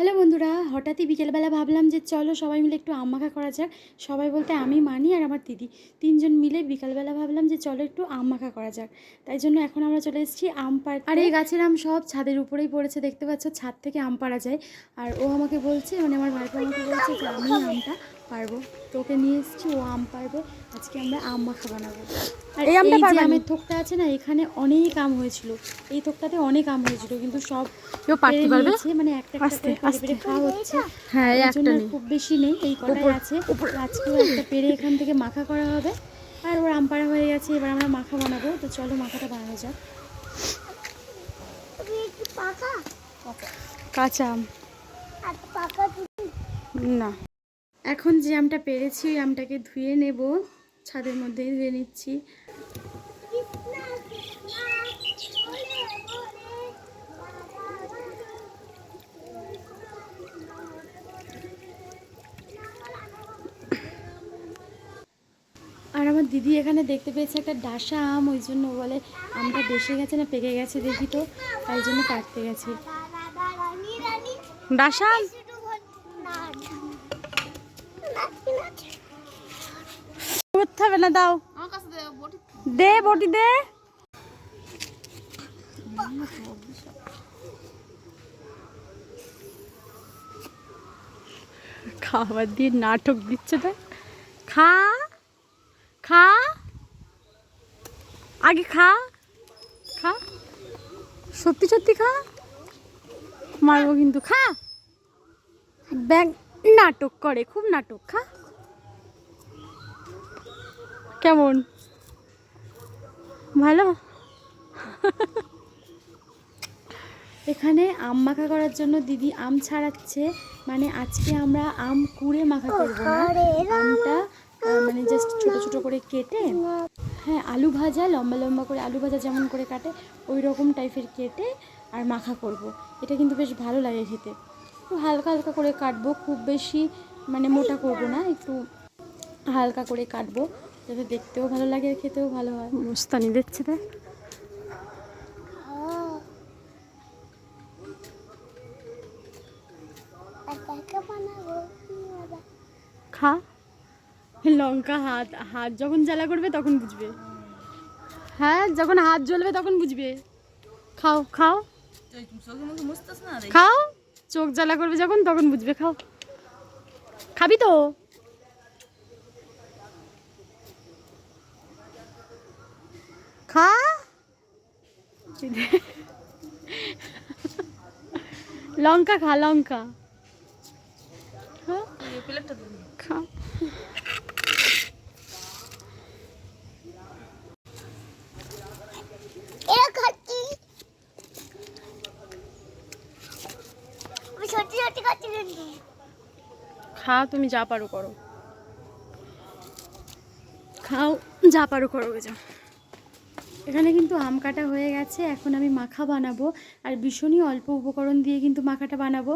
Hello বন্ধুরা, হঠাৎই বিকেলবেলা ভাবলাম যে চলো সবাই মিলে একটু আম মাখা করা যাক। সবাই বলতে আমি, মানি আর আমার দিদি, তিনজন মিলে বিকালবেলা ভাবলাম যে চলো একটু আম মাখা করা যাক। তাই জন্য এখন আমরা চলে এসেছি আম পাড়তে। আর এই গাছের আম সব ছাদের উপরেই পড়েছে, দেখতে পাচ্ছ, ছাদ থেকে আম পাড়া যায়। আর ও আমাকে বলছে, মানে আমার ভাইপো আমাকে বলছে যে আমি আমটা পারবো, তো ওকে নিয়ে এসেছি, ও আম পারবে। আজকে আমরা আম মাখা বানাবো। আর এই যে আমের থোকটা আছে না, এখানে অনেক আম হয়েছিল, এই থোকটাতে অনেক আম হয়েছিল, কিন্তু সব পেরে নিয়েছে, মানে একটা একটা করে পেরে পেরে খাওয়া হচ্ছে। হ্যাঁ, ওই জন্য একটা আর নেই, খুব বেশি নেই, এই কটাই আছে। আজকেও একটা পেরে এখান থেকে মাখা করা হবে। আর ওর আম পাড়া হয়ে গেছে, এবার আমরা মাখা বানাবো। তো চলো মাখাটা বানানো যাক। কাঁচা আম না, এখন যে আমটা পেরেছি ওই আমটাকে ধুয়ে নেব, ছাদের মধ্যেই ধুয়ে নিচ্ছি। আর আমার দিদি এখানে দেখতে পেয়েছে একটা ডাসা আম, ওই জন্য বলে আমটা বেশি গেছে না পেকে গেছে দেখি, তো তাই জন্য কাটতে গেছি। ডাসা করতে হবে না, দাও, দে বটি দে। খাবার দিয়ে নাটক দিচ্ছে, তো খা খা, আগে খা খা, সত্যি সত্যি খা, মারবো কিন্তু, খা। ব্যাগ নাটক করে, খুব নাটক, খা। কেমন, ভালো? এখানে আম মাখা করার জন্য দিদি আম ছাড়াচ্ছে, মানে আজকে আমরা আম কুড়ে মাখা করবো না, আমটা মানে জাস্ট ছোট ছোট করে কেটে, হ্যাঁ আলু ভাজা, লম্বা লম্বা করে আলু ভাজা যেমন করে কাটে ওই রকম টাইপের কেটে আর মাখা করব। এটা কিন্তু বেশ ভালো লাগে খেতে। একটু হালকা হালকা করে কাটবো, খুব বেশি মানে মোটা করব না, একটু হালকা করে কাটবো, যাতে দেখতেও ভালো লাগে আর খেতেও ভালো হয়। মুস্তানি দিচ্ছে, দেখ। খা, লঙ্কা হাত হাত যখন জ্বালা করবে তখন বুঝবে, হ্যাঁ যখন হাত জ্বলবে তখন বুঝবে। খাও খাও খাও, চোখ জ্বালা করবে যখন তখন বুঝবে, খাও। খাবি তো? খা, লঙ্কা খা, লঙ্কা খা। খা, তুমি যা পারো করো, খাও, যা পারো করো, যাও। এখানে কিন্তু আম কাটা হয়ে গেছে, এখন আমি মাখা বানাবো। আর ভীষণই অল্প উপকরণ দিয়ে কিন্তু মাখাটা বানাবো।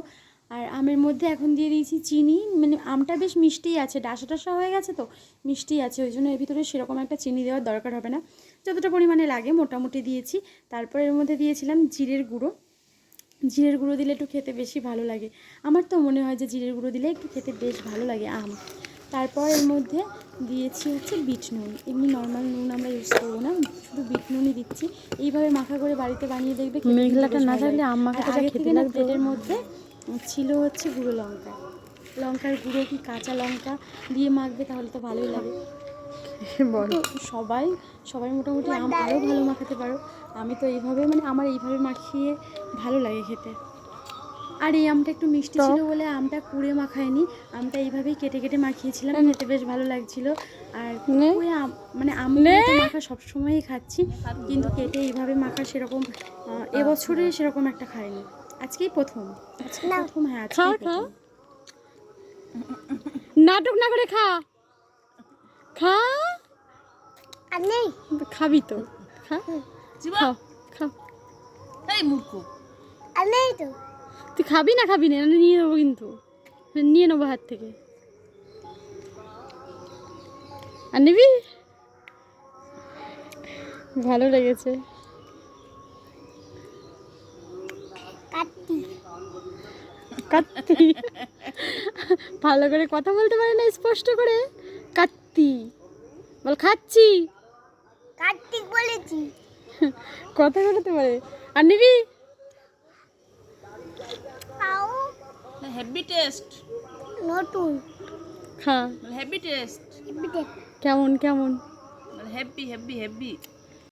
আর আমের মধ্যে এখন দিয়ে দিয়েছি চিনি, মানে আমটা বেশ মিষ্টিই আছে, ডাসা টাসা হয়ে গেছে তো মিষ্টি আছে, ওই জন্য এর ভিতরে সেরকম একটা চিনি দেওয়ার দরকার হবে না, যতটা পরিমাণে লাগে মোটামুটি দিয়েছি। তারপর এর মধ্যে দিয়েছিলাম জিরের গুঁড়ো, জিরের গুঁড়ো দিলে একটু খেতে বেশি ভালো লাগে, আমার তো মনে হয় যে জিরের গুঁড়ো দিলে একটু খেতে বেশ ভালো লাগে আম। তারপর এর মধ্যে দিয়েছি হচ্ছে বিট নুন, এমনি নর্মাল নুন আমরা ইউজ করবো না, শুধু বিট নুনই দিচ্ছি। এইভাবে মাখা করে বাড়িতে বানিয়ে দেখবে, মেঘলাটা না থাকলে আম আর মাখাটা আগে খেতে থেকে না লাগতো। প্লেটের মধ্যে ছিল হচ্ছে গুঁড়ো লঙ্কা, লঙ্কার গুঁড়ো কি কাঁচা লঙ্কা দিয়ে মাখবে তাহলে তো ভালোই লাগে। তো সবাই সবাই মোটামুটি আম আরও ভালো মাখাতে পারো, আমি তো এইভাবে, মানে আমার এইভাবে মাখিয়ে ভালো লাগে খেতে। আর এই আমটা একটু মিষ্টি ছিল বলে আমটা কুড়ে মাখায়নি, আমটা এইভাবেই কেটে কেটে মাখিয়েছিলাম, খেতে বেশ ভালো লাগছিল। আর কুড়ে আম, মানে আম কুড়ে তো মাখা সবসময়ই খাচ্ছি, কিন্তু কেটে এইভাবে মাখা সেরকম এবছরে সেরকম একটা খাইনি, আজকেই প্রথম। আজকে প্রথম, হ্যাঁ আজকেই প্রথম। নাটক না করে খা, খা, খাবি তো, খা, খাও খাও। তুই খাবি না, খাবি না, নিয়ে নেবো কিন্তু, নিয়ে নেবো হাত থেকে, আর নিবি। ভালো লেগেছে, কাত্তি। ভালো করে কথা বলতে পারে না স্পষ্ট করে। কাত্তি বল, খাচ্ছি। কার্তিক বলেছি। কথা বলতে পারে। আর নিবি? খাও। হেভি টেস্ট, নতুন। খা। হেভি টেস্ট, কেমন কেমন? Heavy heavy heavy.